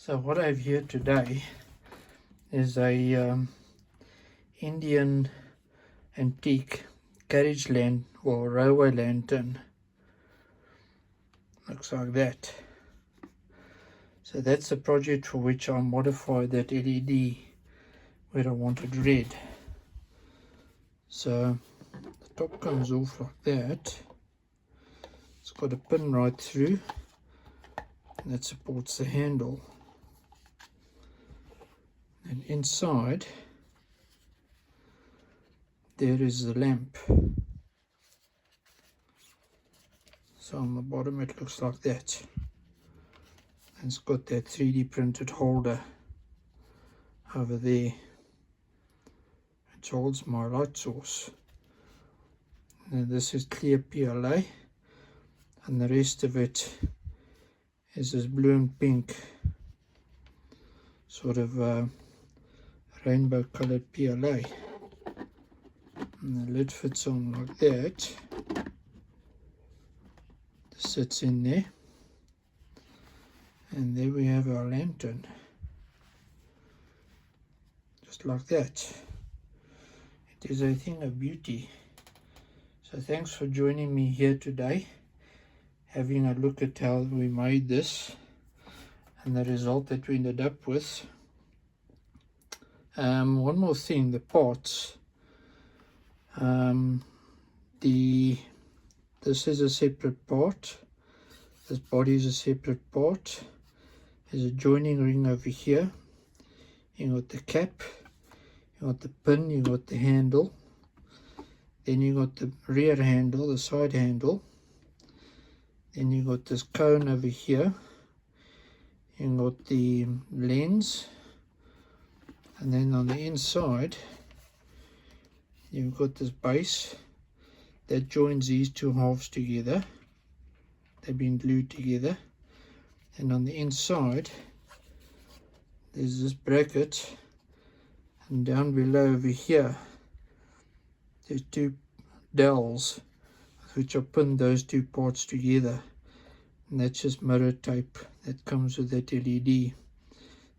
So what I have here today is a Indian antique carriage lamp or railway lantern. Looks like that. So that's the project for which I modified that LED where I wanted red. So the top comes off like that. It's got a pin right through and that supports the handle. And inside there is the lamp. So on the bottom it looks like that. And it's got that 3D printed holder over there which holds my light source. And this is clear PLA and the rest of it is this blue and pink sort of rainbow colored PLA. And the lid fits on like that. This sits in there. And there we have our lantern. Just like that. It is a thing of beauty. So thanks for joining me here today, having a look at how we made this and the result that we ended up with. One more thing, the parts. This is a separate part. This body is a separate part. There's a joining ring over here. You got the cap, you got the pin, you got the handle. Then you got the rear handle, the side handle. Then you got this cone over here. You got the lens. And then on the inside, you've got this base that joins these two halves together. They've been glued together. And on the inside, there's this bracket. And down below over here, there's two dowels which are pinned those two parts together. And that's just mirror tape that comes with that LED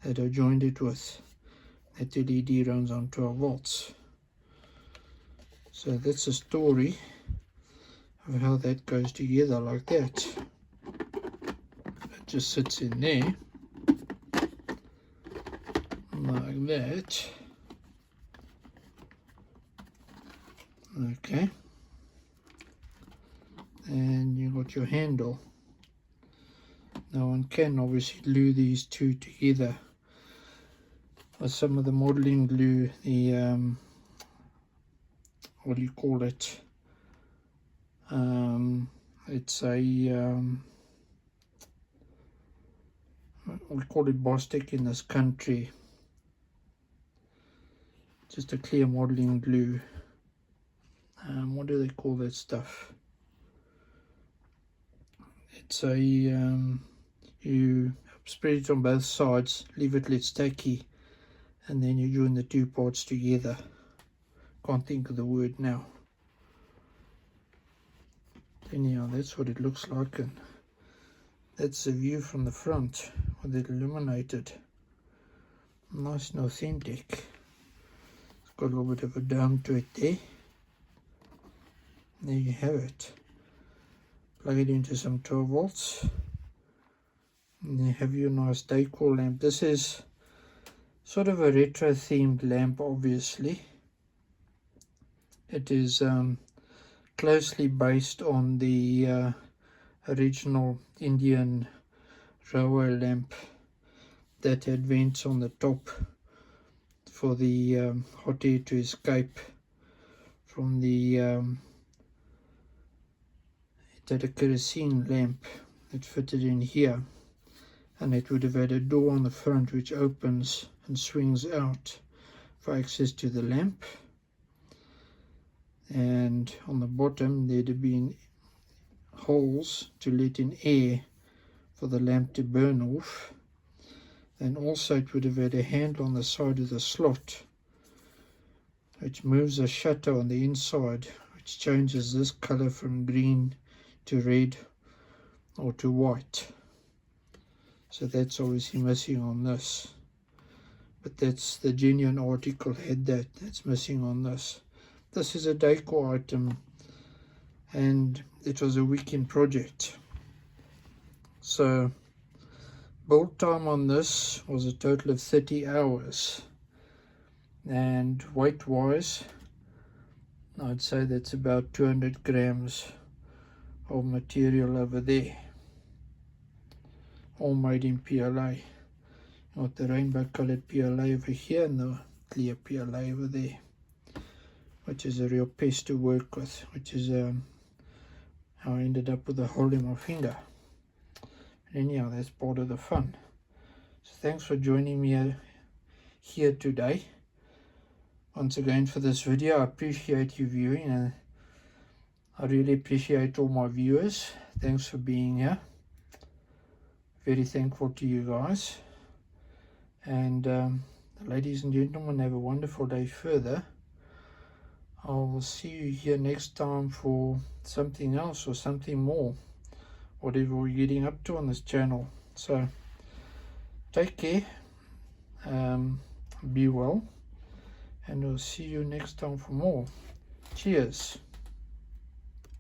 that I joined it with. That LED runs on 12 volts. So that's the story of how that goes together like that. It just sits in there like that. Okay. And you got your handle. Now one can obviously glue these two together with some of the modeling glue, the what do you call it? It's a we call it Bostik in this country. Just a clear modeling glue. What do they call that stuff? It's a you spread it on both sides, leave it let tacky, and then you join the two parts together. Can't think of the word now. Anyhow, that's what it looks like, and that's the view from the front with it illuminated. Nice and authentic. It's got a little bit of a dome to it there. There you have it. Plug it into some 12 volts. And you have your nice decor lamp. This is sort of a retro themed lamp, obviously. It is closely based on the original Indian railway lamp that had vents on the top for the hot air to escape from the it had a kerosene lamp that fitted in here, and it would have had a door on the front which opens and swings out for access to the lamp. And on the bottom there'd have been holes to let in air for the lamp to burn off. And also it would have had a handle on the side of the slot which moves a shutter on the inside, which changes this color from green to red or to white. So that's obviously missing on this. But that's the genuine article had that. That's missing on this. This is a decor item, and it was a weekend project. So build time on this was a total of 30 hours. And weight wise, I'd say that's about 200 grams of material over there. All made in PLA. Got the rainbow colored PLA over here and the clear PLA over there, which is a real pest to work with, which is how I ended up with a hole in my finger. But anyhow, that's part of the fun. So thanks for joining me here today. Once again for this video, I appreciate you viewing, and I really appreciate all my viewers. Thanks for being here. Very thankful to you guys. And ladies and gentlemen, have a wonderful day further. I will see you here next time for something else or something more, whatever we're getting up to on this channel. So take care, be well, and we'll see you next time for more. Cheers.